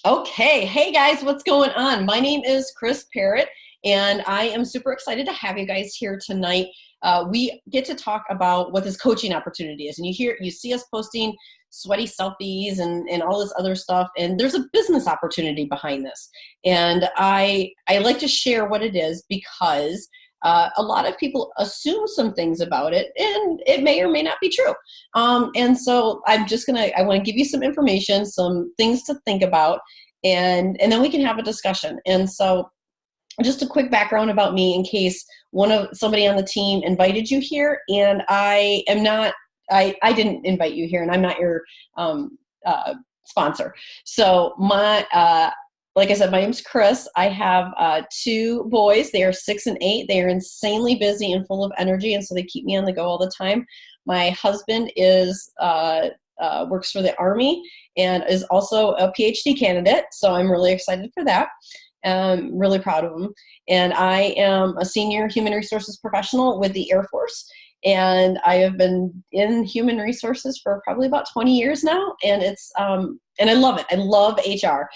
Okay, hey guys, what's going on? My name is Chris Parrott, and I am super excited to have you guys here tonight. We get to talk about what this coaching opportunity is, and you see us posting sweaty selfies and all this other stuff, and there's a business opportunity behind this. And I like to share what it is because a lot of people assume some things about it, and it may or may not be true. And so I want to give you some information, some things to think about, and then we can have a discussion. And so just a quick background about me in case somebody on the team invited you here, and I didn't invite you here, and I'm not your sponsor. So like I said, my name's Chris. I have two boys. They are 6 and 8. They are insanely busy and full of energy, and so they keep me on the go all the time. My husband is works for the Army and is also a PhD candidate, so I'm really excited for that. I'm really proud of him. And I am a senior human resources professional with the Air Force, and I have been in human resources for probably about 20 years now, and and I love it. I love HR.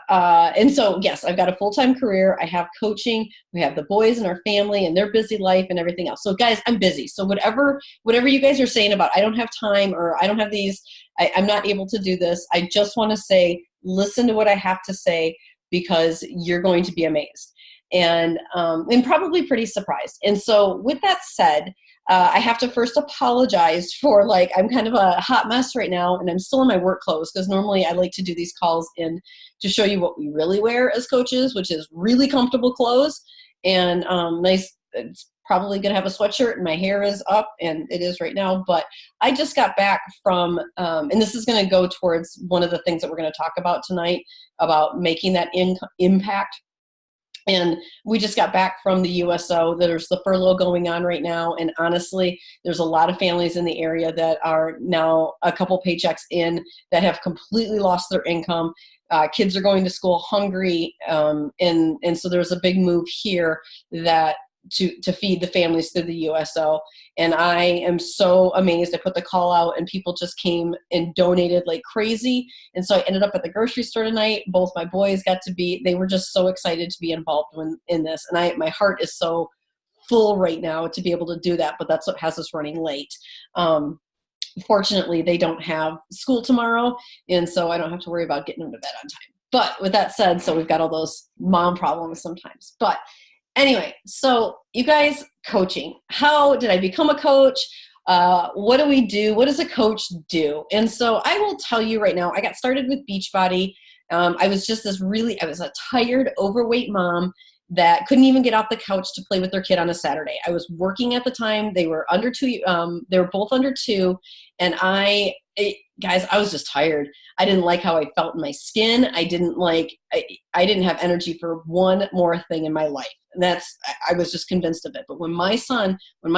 And so, yes, I've got a full-time career. I have coaching. We have the boys in our family and their busy life and everything else. So guys, I'm busy. So whatever you guys are saying about, I don't have time or I don't have these, I'm not able to do this. I just want to say, listen to what I have to say, because you're going to be amazed and probably pretty surprised. And so with that said, I have to first apologize for, I'm kind of a hot mess right now, and I'm still in my work clothes, because normally I like to do these calls to show you what we really wear as coaches, which is really comfortable clothes and nice. It's probably going to have a sweatshirt, and my hair is up, and it is right now. But I just got back from, and this is going to go towards one of the things that we're going to talk about tonight, about making that impact. And we just got back from the USO. There's the furlough going on right now. And honestly, there's a lot of families in the area that are now a couple paychecks in that have completely lost their income. Kids are going to school hungry. And so there's a big move here to feed the families through the USO. And I am so amazed. I put the call out, and people just came and donated like crazy. And so I ended up at the grocery store tonight. Both my boys they were just so excited to be involved in this. And my heart is so full right now to be able to do that, but that's what has us running late. Fortunately, they don't have school tomorrow, and so I don't have to worry about getting them to bed on time. But with that said, so we've got all those mom problems sometimes. But anyway, so you guys, coaching. How did I become a coach? What do we do? What does a coach do? And so I will tell you right now, I got started with Beachbody. I was a tired, overweight mom that couldn't even get off the couch to play with their kid on a Saturday. I was working at the time. They were under 2. They were both under 2. And guys, I was just tired. I didn't like how I felt in my skin. I didn't have energy for one more thing in my life. And I was just convinced of it. But when my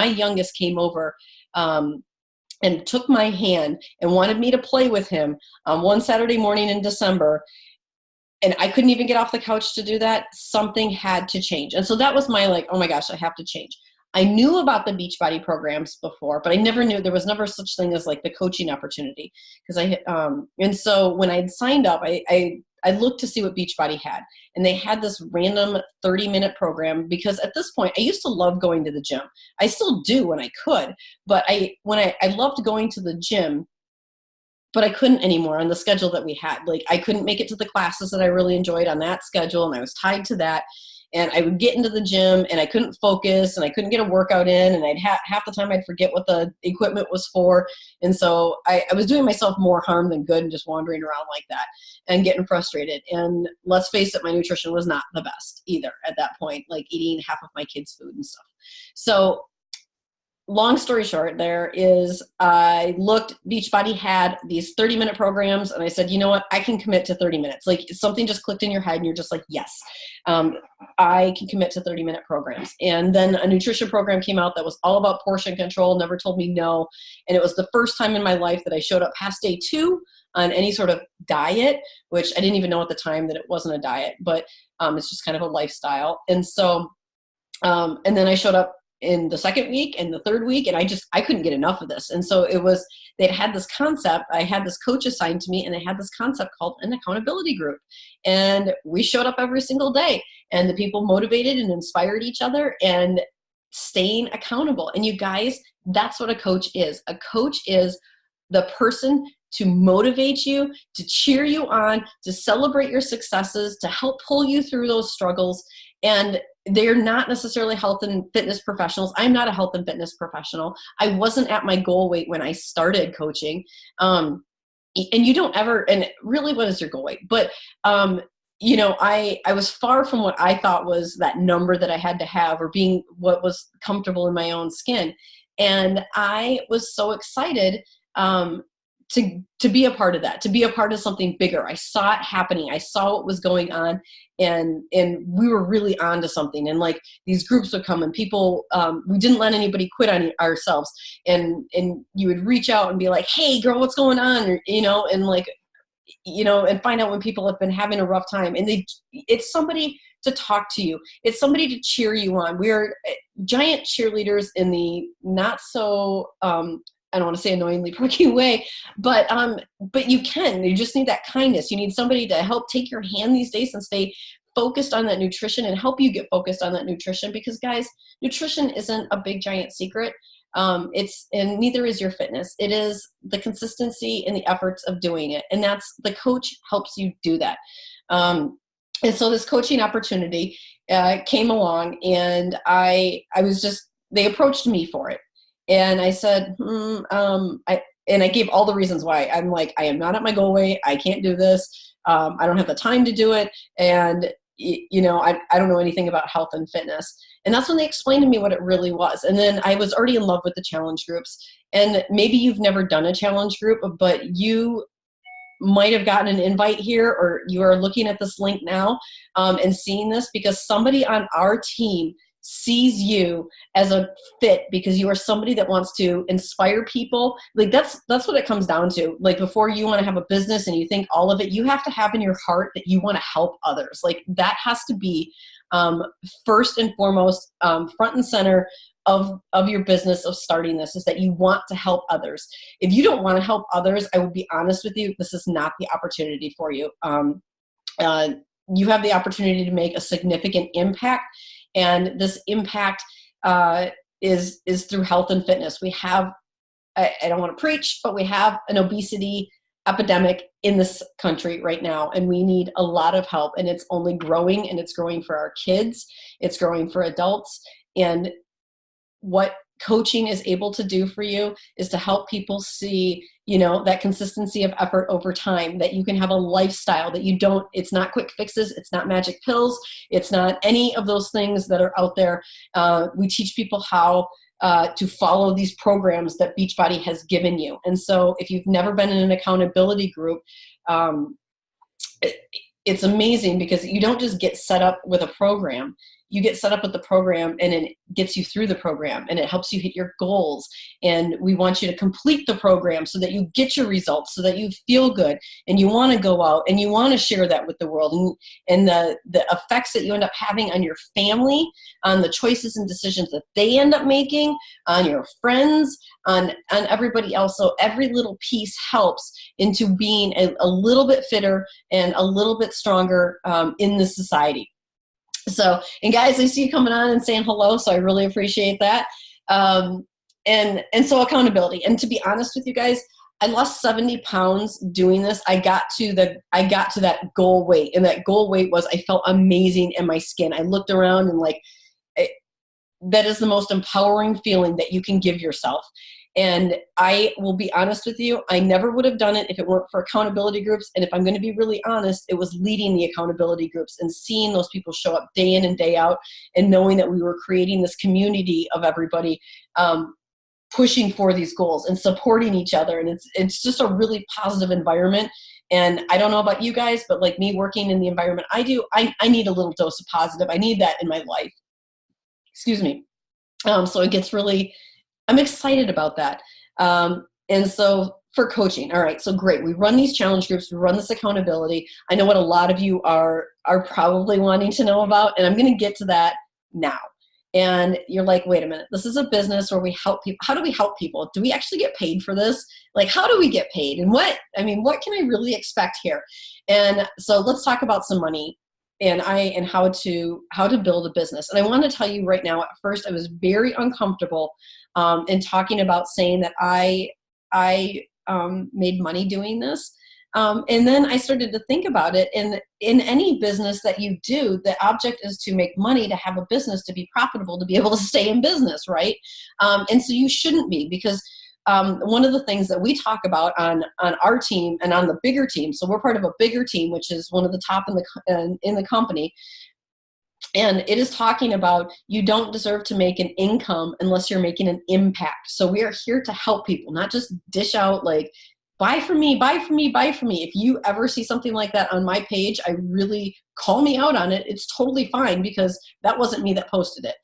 youngest came over, and took my hand and wanted me to play with him one Saturday morning in December, and I couldn't even get off the couch to do that, something had to change. And so that was my oh my gosh, I have to change. I knew about the Beachbody programs before, but I never knew there was never such thing as the coaching opportunity. And so when I'd signed up, I looked to see what Beachbody had, and they had this random 30-minute program, because at this point I used to love going to the gym. I still do when I could, but I loved going to the gym, but I couldn't anymore on the schedule that we had. I couldn't make it to the classes that I really enjoyed on that schedule, and I was tied to that. And I would get into the gym, and I couldn't focus, and I couldn't get a workout in, and half the time I'd forget what the equipment was for. And so I was doing myself more harm than good, and just wandering around like that and getting frustrated. And let's face it, my nutrition was not the best either at that point, eating half of my kids' food and stuff. So long story short, Beachbody had these 30-minute programs, and I said, you know what, I can commit to 30 minutes. Something just clicked in your head, and you're just like, yes, I can commit to 30-minute programs. And then a nutrition program came out that was all about portion control, never told me no. And it was the first time in my life that I showed up past day 2 on any sort of diet, which I didn't even know at the time that it wasn't a diet, but it's just kind of a lifestyle. And so, and then I showed up in the second week and the third week, and I couldn't get enough of this. And so they'd had this concept. I had this coach assigned to me, and they had this concept called an accountability group. And we showed up every single day, and the people motivated and inspired each other and staying accountable. And you guys, that's what a coach is. A coach is the person to motivate you, to cheer you on, to celebrate your successes, to help pull you through those struggles. And they're not necessarily health and fitness professionals. I'm not a health and fitness professional. I wasn't at my goal weight when I started coaching. And you don't ever, and really, what is your goal weight? But, you know, I was far from what I thought was that number that I had to have, or being what was comfortable in my own skin. And I was so excited to be a part of that, to be a part of something bigger. I saw it happening. I saw what was going on, and we were really on to something. And like, these groups would come, and people, we didn't let anybody quit on ourselves. And you would reach out and be like, hey girl, what's going on? Or, you know, and like, you know, and find out when people have been having a rough time, and it's somebody to talk to you. It's somebody to cheer you on. We're giant cheerleaders in the not so, I don't want to say annoyingly perky way, but you just need that kindness. You need somebody to help take your hand these days and stay focused on that nutrition, and help you get focused on that nutrition, because guys, nutrition isn't a big giant secret. And neither is your fitness. It is the consistency and the efforts of doing it. And that's, the coach helps you do that. And so this coaching opportunity came along, and they approached me for it. And I said, I gave all the reasons why. I'm like, I am not at my goal weight. I can't do this. I don't have the time to do it. And, you know, I don't know anything about health and fitness. And that's when they explained to me what it really was. And then I was already in love with the challenge groups. And maybe you've never done a challenge group, but you might have gotten an invite here, or you are looking at this link now and seeing this because somebody on our team sees you as a fit, because you are somebody that wants to inspire people. Like, that's what it comes down to. Like, before you want to have a business and you think all of it, you have to have in your heart that you want to help others. Like, that has to be first and foremost, front and center of your business, of starting this, is that you want to help others. If you don't want to help others, I will be honest with you, this is not the opportunity for you. You have the opportunity to make a significant impact, and this impact is through health and fitness. We have, I don't want to preach, but we have an obesity epidemic in this country right now, and we need a lot of help, and it's only growing, and it's growing for our kids, it's growing for adults. And what coaching is able to do for you is to help people see, you know, that consistency of effort over time, that you can have a lifestyle, that it's not quick fixes, it's not magic pills, it's not any of those things that are out there. We teach people how to follow these programs that Beachbody has given you. And so if you've never been in an accountability group, it's amazing, because you don't just get set up with a program. You get set up with the program, and it gets you through the program, and it helps you hit your goals. And we want you to complete the program so that you get your results, so that you feel good, and you want to go out and you want to share that with the world. And the effects that you end up having on your family, on the choices and decisions that they end up making, on your friends, on everybody else. So every little piece helps into being a little bit fitter and a little bit stronger in this society. So, and guys, I see you coming on and saying hello, so I really appreciate that. And so accountability. And to be honest with you guys, I lost 70 pounds doing this. I got to that goal weight, and that goal weight was, I felt amazing in my skin. I looked around and that is the most empowering feeling that you can give yourself. And I will be honest with you, I never would have done it if it weren't for accountability groups. And if I'm going to be really honest, it was leading the accountability groups and seeing those people show up day in and day out, and knowing that we were creating this community of everybody pushing for these goals and supporting each other. And it's just a really positive environment. And I don't know about you guys, but like me working in the environment I do, I need a little dose of positive. I need that in my life. Excuse me. So it gets really, I'm excited about that. And so for coaching, all right, so great. We run these challenge groups, we run this accountability. I know what a lot of you are probably wanting to know about, and I'm going to get to that now. and you're like, wait a minute, this is a business where we help people. How do we help people? Do we actually get paid for this? Like, how do we get paid? And what can I really expect here? And so let's talk about some money and how to build a business. And I want to tell you right now, at first I was very uncomfortable in talking about saying that I made money doing this. And then I started to think about it. And in any business that you do, the object is to make money, to have a business, to be profitable, to be able to stay in business, right? And so you shouldn't be, because one of the things that we talk about on our team and on the bigger team, so we're part of a bigger team, which is one of the top in the company. And it is talking about, you don't deserve to make an income unless you're making an impact. So we are here to help people, not just dish out like, buy from me, buy from me, buy from me. If you ever see something like that on my page, I really call me out on it. It's totally fine, because that wasn't me that posted it.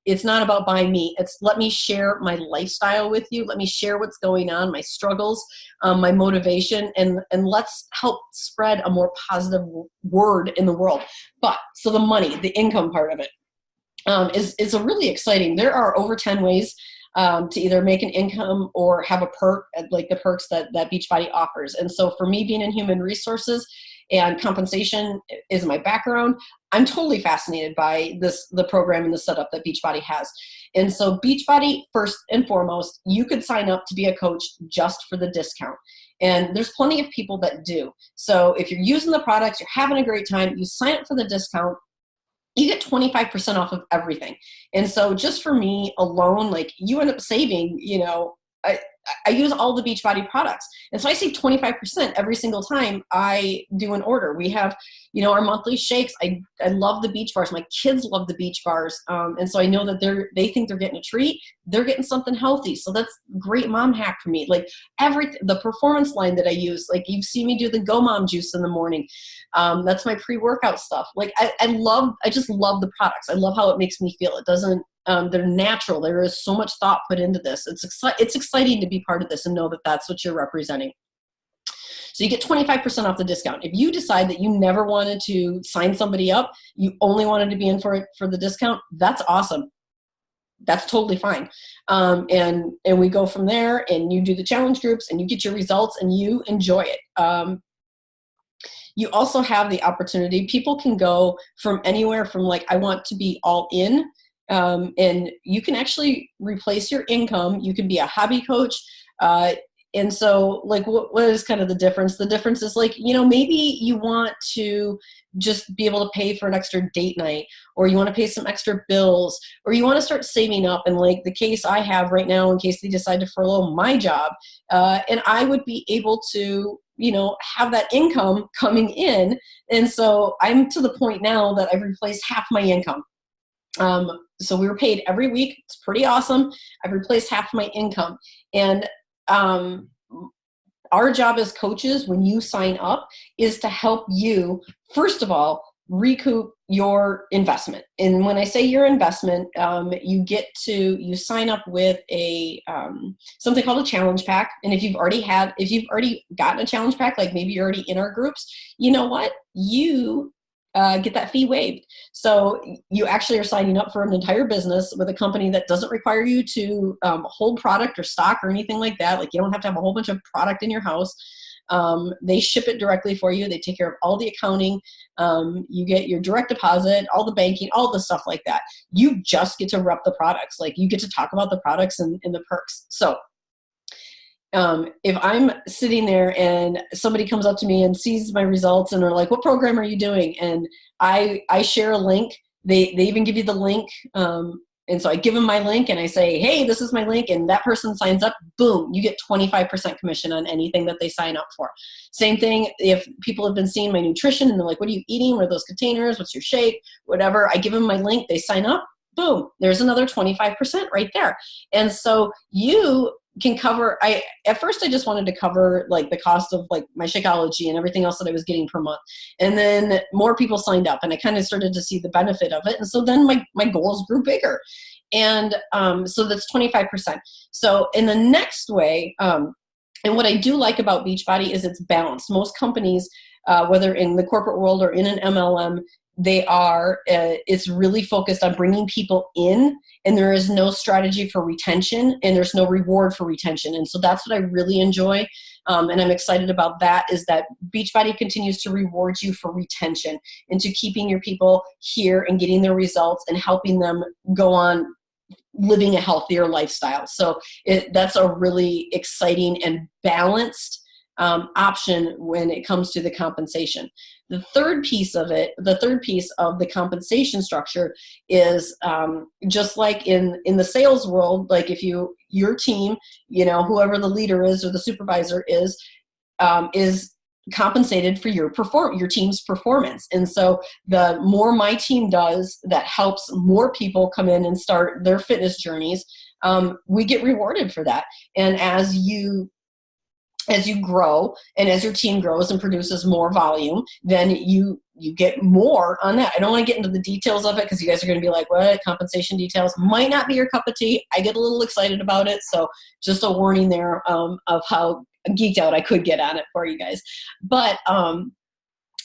It's not about buying me. It's let me share my lifestyle with you. Let me share what's going on, my struggles, my motivation, and let's help spread a more positive word in the world. But so the money, the income part of it is a really exciting. There are over 10 ways to either make an income or have a perk, like the perks that Beachbody offers. And so for me, being in human resources and compensation is my background, I'm totally fascinated by the program and the setup that Beachbody has. And so Beachbody, first and foremost, you could sign up to be a coach just for the discount. And there's plenty of people that do. So if you're using the products, you're having a great time, you sign up for the discount, you get 25% off of everything. And so just for me alone, like, you end up saving, I use all the Beachbody products. And so I save 25% every single time I do an order. We have, our monthly shakes. I love the beach bars. My kids love the beach bars. And so I know that they think they're getting a treat. They're getting something healthy. So that's a great mom hack for me. Like, the performance line that I use, like, you've seen me do the Go Mom juice in the morning. That's my pre-workout stuff. Like, I just love the products. I love how it makes me feel. It doesn't, they're natural. There is so much thought put into this. It's exciting to be part of this and know that that's what you're representing. So you get 25% off the discount. If you decide that you never wanted to sign somebody up, you only wanted to be in for the discount, that's awesome. That's totally fine. And we go from there, and you do the challenge groups and you get your results and you enjoy it. You also have the opportunity, people can go from anywhere from like, I want to be all in, and you can actually replace your income. You can be a hobby coach. And so, like, what is kind of the difference? The difference is, like, maybe you want to just be able to pay for an extra date night, or you want to pay some extra bills, or you want to start saving up. And like the case I have right now, in case they decide to furlough my job, and I would be able to, have that income coming in. And so I'm to the point now that I've replaced half my income. So we were paid every week. It's pretty awesome. I've replaced half my income. And our job as coaches, when you sign up, is to help you, first of all, recoup your investment. And when I say your investment, you sign up with a something called a challenge pack. And if you've already gotten a challenge pack, like maybe you're already in our groups, you know what? You get that fee waived. So you actually are signing up for an entire business with a company that doesn't require you to hold product or stock or anything like that. Like, you don't have to have a whole bunch of product in your house. They ship it directly for you. They take care of all the accounting. You get your direct deposit, all the banking, all the stuff like that. You just get to rep the products. Like, you get to talk about the products and the perks. So if I'm sitting there and somebody comes up to me and sees my results and they're like, what program are you doing? And I share a link. They even give you the link. And so I give them my link and I say, hey, this is my link. And that person signs up, boom, you get 25% commission on anything that they sign up for. Same thing if people have been seeing my nutrition and they're like, what are you eating? What are those containers? What's your shake? Whatever. I give them my link. They sign up. Boom, there's another 25% right there. And so you can cover, at first I just wanted to cover like the cost of like my Shakeology and everything else that I was getting per month. And then more people signed up and I kind of started to see the benefit of it. And so then my goals grew bigger. And so that's 25%. So in the next way, and what I do like about Beachbody is it's balanced. Most companies, whether in the corporate world or in an MLM, it's really focused on bringing people in, and there is no strategy for retention, and there's no reward for retention. And so that's what I really enjoy. And I'm excited about that, is that Beachbody continues to reward you for retention and to keeping your people here and getting their results and helping them go on living a healthier lifestyle. So that's a really exciting and balanced option when it comes to the compensation. The third piece of the compensation structure is just like in the sales world, like if your team, whoever the leader is or the supervisor is compensated for your team's performance. And so the more my team does that helps more people come in and start their fitness journeys, we get rewarded for that. And as you grow and as your team grows and produces more volume, then you get more on that. I don't want to get into the details of it because you guys are going to be like, what? Compensation details might not be your cup of tea. I get a little excited about it. So just a warning there of how geeked out I could get on it for you guys. But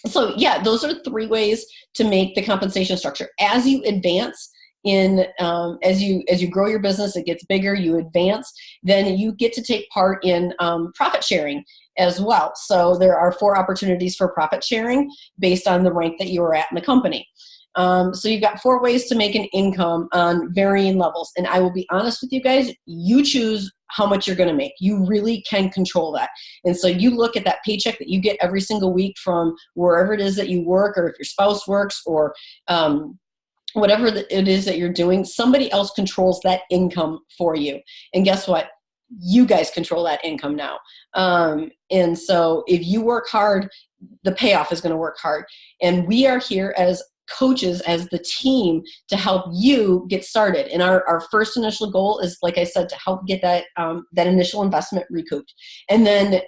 so yeah, those are 3 ways to make the compensation structure. As you advance as you grow your business, it gets bigger, you advance, then you get to take part in profit sharing as well. So there are 4 opportunities for profit sharing based on the rank that you are at in the company. So you've got 4 ways to make an income on varying levels. And I will be honest with you guys, you choose how much you're going to make. You really can control that. And so you look at that paycheck that you get every single week from wherever it is that you work, or if your spouse works, or whatever it is that you're doing, somebody else controls that income for you. And guess what? You guys control that income now. And so if you work hard, the payoff is going to work hard. And we are here as coaches, as the team, to help you get started. And our first initial goal is, like I said, to help get that initial investment recouped. And then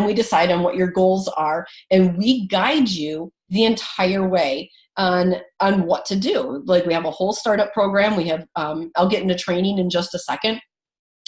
we decide on what your goals are, and we guide you the entire way on what to do. Like, we have a whole startup program. We have, I'll get into training in just a second,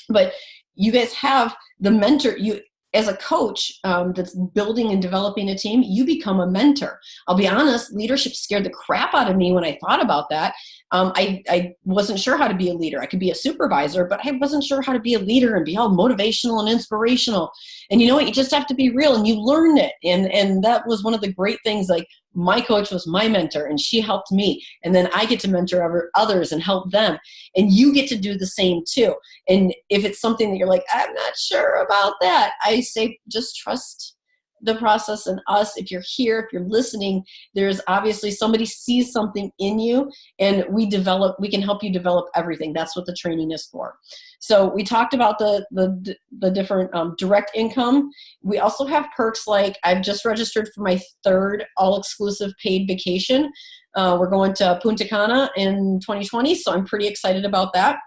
but you guys have the mentor. You, as a coach that's building and developing a team, you become a mentor. I'll be honest, leadership scared the crap out of me when I thought about that. I wasn't sure how to be a leader. I could be a supervisor, but I wasn't sure how to be a leader and be all motivational and inspirational. And you know what? You just have to be real, and you learn it. And that was one of the great things. Like, my coach was my mentor, and she helped me. And then I get to mentor others and help them. And you get to do the same too. And if it's something that you're like, I'm not sure about that, I say, just trust the process and us. If you're here, if you're listening, there's obviously somebody sees something in you, and we can help you develop everything. That's what the training is for. So we talked about the different direct income. We also have perks, like I've just registered for my 3rd all-exclusive paid vacation. We're going to Punta Cana in 2020, so I'm pretty excited about that.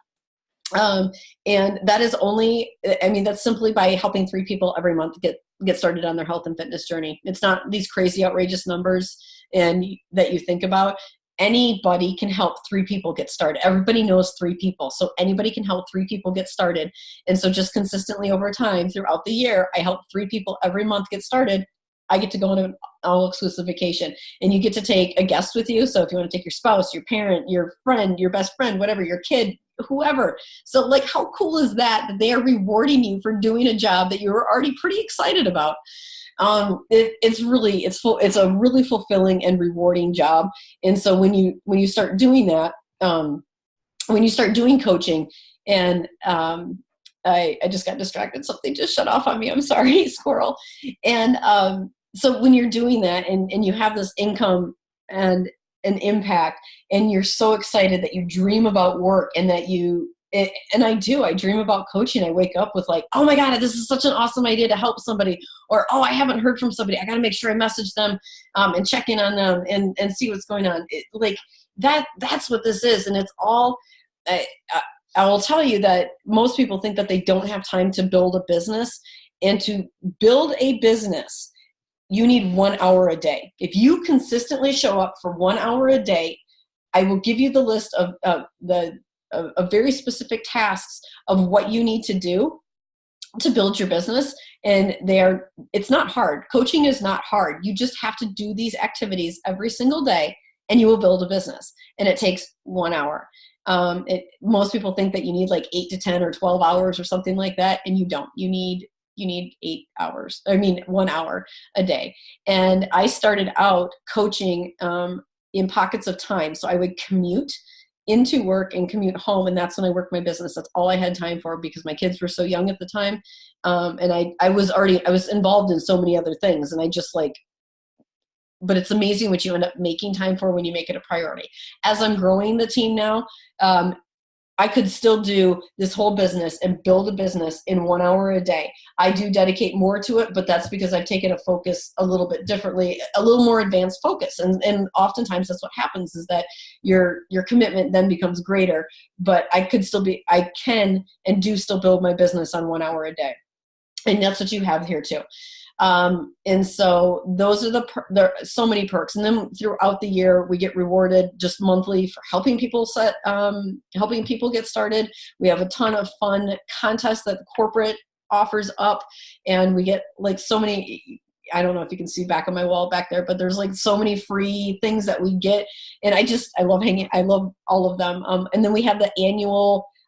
And that is that's simply by helping 3 people every month get started on their health and fitness journey. It's not these crazy, outrageous numbers that you think about. Anybody can help 3 people get started. Everybody knows 3 people. So anybody can help 3 people get started. And so just consistently over time throughout the year, I help 3 people every month get started. I get to go on an all-exclusive vacation, and you get to take a guest with you. So if you want to take your spouse, your parent, your friend, your best friend, whatever, your kid, whoever. So like, how cool is that they are rewarding you for doing a job that you were already pretty excited about? It's a really fulfilling and rewarding job. And so when you start doing that, when you start doing coaching, and I just got distracted. Something just shut off on me. I'm sorry, squirrel. And so when you're doing that, and you have this income and an impact, and you're so excited that you dream about work, and that I dream about coaching. I wake up with like, oh my God, this is such an awesome idea to help somebody. Or, oh, I haven't heard from somebody. I got to make sure I message them and check in on them and see what's going on. That's what this is. And it's all, I will tell you that most people think that they don't have time to build a business. And to build a business, you need 1 hour a day. If you consistently show up for 1 hour a day, I will give you the list of very specific tasks of what you need to do to build your business. And it's not hard. Coaching is not hard. You just have to do these activities every single day and you will build a business. And it takes 1 hour. Most people think that you need like 8 to 10 or 12 hours or something like that. And you don't. You need 1 hour a day. And I started out coaching in pockets of time. So I would commute into work and commute home. And that's when I worked my business. That's all I had time for because my kids were so young at the time. And I was involved in so many other things. And I just but it's amazing what you end up making time for when you make it a priority. As I'm growing the team now, I could still do this whole business and build a business in 1 hour a day. I do dedicate more to it, but that's because I've taken a focus a little bit differently, a little more advanced focus. And oftentimes that's what happens is that your commitment then becomes greater, but I can and do still build my business on 1 hour a day. And that's what you have here too. And so those are there are so many perks. And then throughout the year, we get rewarded just monthly for helping people get started. We have a ton of fun contests that the corporate offers up, and we get like so many, I don't know if you can see back on my wall back there, but there's like so many free things that we get. And I love all of them. And then we have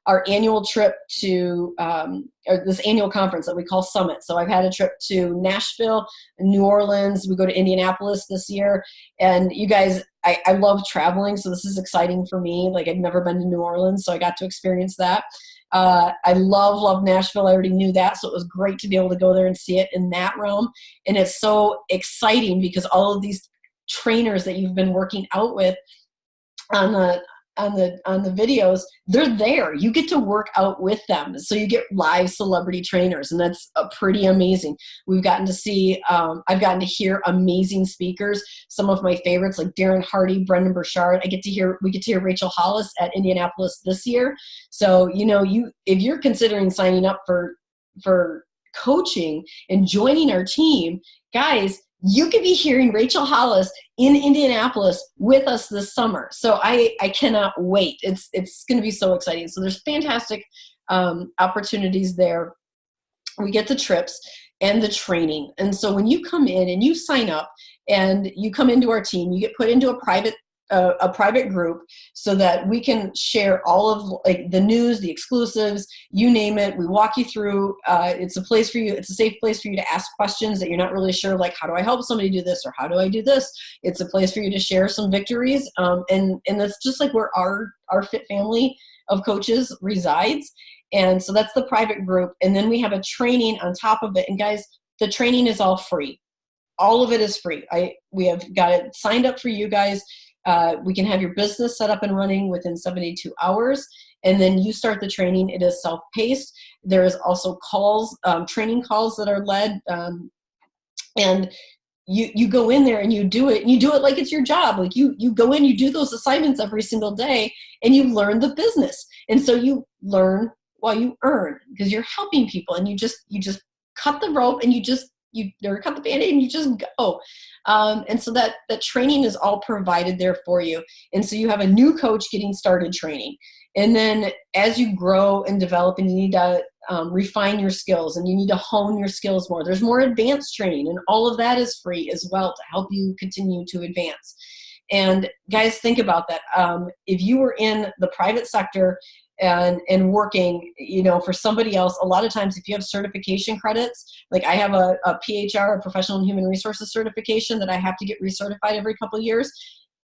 our annual trip to or this annual conference that we call Summit. So I've had a trip to Nashville, New Orleans. We go to Indianapolis this year. And you guys, I love traveling. So this is exciting for me. Like I've never been to New Orleans, so I got to experience that. I love Nashville. I already knew that. So it was great to be able to go there and see it in that realm. And it's so exciting because all of these trainers that you've been working out with on the videos, they're there. You get to work out with them. So you get live celebrity trainers, and that's pretty amazing. We've gotten to see, I've gotten to hear amazing speakers. Some of my favorites like Darren Hardy, Brendan Burchard. We get to hear Rachel Hollis at Indianapolis this year. So, if you're considering signing up for coaching and joining our team, guys, you could be hearing Rachel Hollis in Indianapolis with us this summer. So I cannot wait. It's going to be so exciting. So there's fantastic opportunities there. We get the trips and the training. And so when you come in and you sign up and you come into our team, you get put into a private group so that we can share all of like the news, the exclusives, you name it. We walk you through. It's a place for you. It's a safe place for you to ask questions that you're not really sure, like, how do I help somebody do this? Or how do I do this? It's a place for you to share some victories. And that's just like where our fit family of coaches resides. And so that's the private group. And then we have a training on top of it. And guys, the training is all free. All of it is free. We have got it signed up for you guys. We can have your business set up and running within 72 hours. And then you start the training. It is self-paced. There is also training calls that are led. And you go in there and you do it. And you do it like it's your job. Like you go in, you do those assignments every single day, and you learn the business. And so you learn while you earn, because you're helping people, and you just cut the rope, and you cut the Band-Aid, and you just go. And so that training is all provided there for you. And so you have a new coach getting started training. And then as you grow and develop, and you need to refine your skills, and you need to hone your skills more, there's more advanced training, and all of that is free as well to help you continue to advance. And guys, think about that. If you were in the private sector and working, for somebody else, a lot of times if you have certification credits, like I have a PHR, a Professional and Human Resources certification that I have to get recertified every couple of years.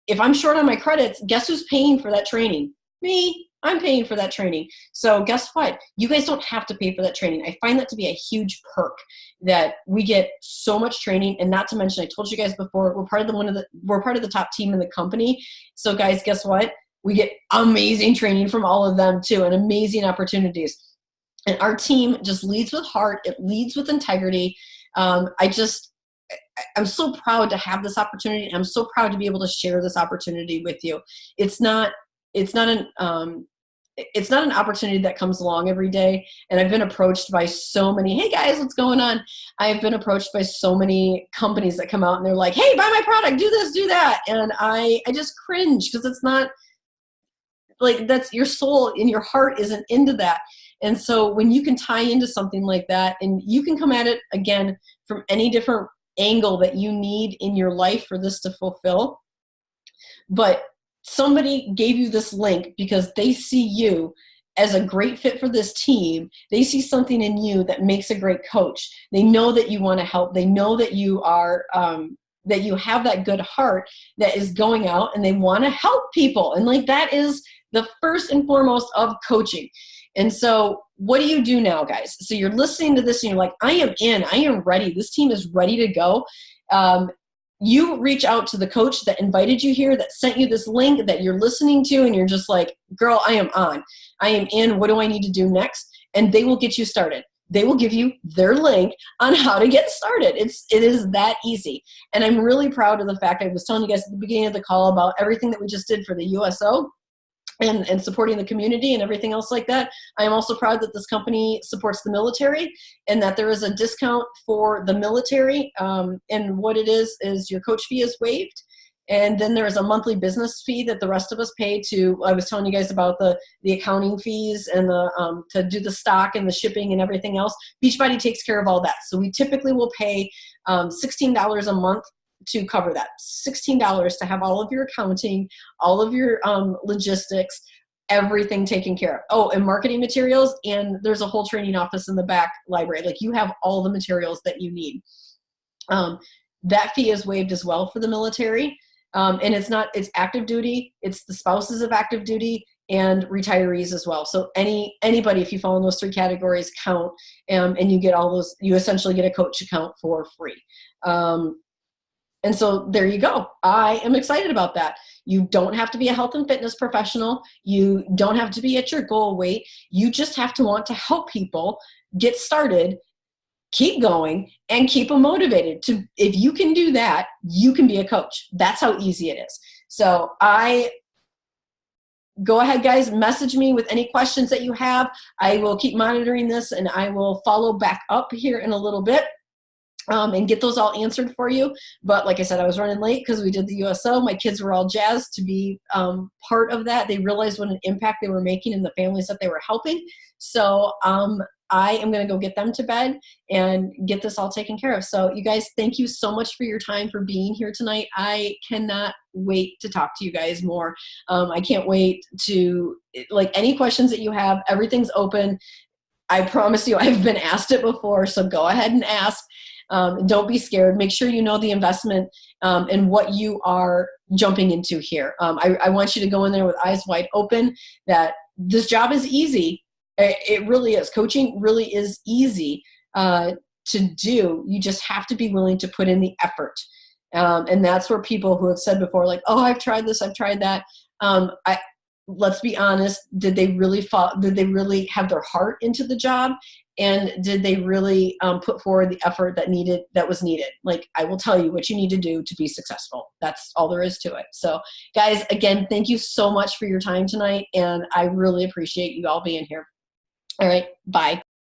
If I'm short on my credits, guess who's paying for that training? Me. I'm paying for that training. So guess what? You guys don't have to pay for that training. I find that to be a huge perk, that we get so much training. And not to mention, I told you guys before, we're part of the top team in the company. So guys, guess what? We get amazing training from all of them too, and amazing opportunities. And our team just leads with heart. It leads with integrity. I'm so proud to have this opportunity. I'm so proud to be able to share this opportunity with you. It's not an opportunity that comes along every day. And I've been approached by so many, hey guys, what's going on? I've been approached by so many companies that come out and they're like, hey, buy my product, do this, do that. And I just cringe, because it's not, like, that's your soul and your heart isn't into that. And so when you can tie into something like that, and you can come at it again from any different angle that you need in your life for this to fulfill, but somebody gave you this link because they see you as a great fit for this team. They see something in you that makes a great coach. They know that you want to help. They know that you are, that you have that good heart that is going out and they want to help people. And like, that is the first and foremost of coaching. And so what do you do now, guys? So you're listening to this and you're like, I am in, I am ready. This team is ready to go. You reach out to the coach that invited you here, that sent you this link that you're listening to, and you're just like, girl, I am on. I am in. What do I need to do next? And they will get you started. They will give you their link on how to get started. It is that easy. And I'm really proud of the fact, I was telling you guys at the beginning of the call about everything that we just did for the USO. And supporting the community and everything else like that. I am also proud that this company supports the military and that there is a discount for the military. And what it is your coach fee is waived. And then there is a monthly business fee that the rest of us pay to, I was telling you guys about the accounting fees and the to do the stock and the shipping and everything else. Beachbody takes care of all that. So we typically will pay $16 a month to cover that. $16 to have all of your accounting, all of your logistics, everything taken care of. Oh, and marketing materials, and there's a whole training office in the back library. Like, you have all the materials that you need. That fee is waived as well for the military. And it's active duty, it's the spouses of active duty, and retirees as well. So anybody, if you fall in those three categories, count, and you get all those, you essentially get a coach account for free. And so there you go. I am excited about that. You don't have to be a health and fitness professional. You don't have to be at your goal weight. You just have to want to help people get started, keep going, and keep them motivated. If you can do that, you can be a coach. That's how easy it is. So go ahead, guys, message me with any questions that you have. I will keep monitoring this, and I will follow back up here in a little bit. And get those all answered for you. But like I said, I was running late because we did the USO. My kids were all jazzed to be part of that. They realized what an impact they were making in the families that they were helping. So I am going to go get them to bed and get this all taken care of. So you guys, thank you so much for your time, for being here tonight. I cannot wait to talk to you guys more. I can't wait to, like, any questions that you have, everything's open. I promise you, I've been asked it before, so go ahead and ask. Don't be scared. Make sure you know the investment and what you are jumping into here. I want you to go in there with eyes wide open, that this job is easy. It really is. Coaching really is easy to do. You just have to be willing to put in the effort. And that's where people who have said before, like, oh, I've tried this, I've tried that. Let's be honest. Did they really have their heart into the job? And did they really put forward the effort that was needed? Like, I will tell you what you need to do to be successful. That's all there is to it. So guys, again, thank you so much for your time tonight. And I really appreciate you all being here. All right. Bye.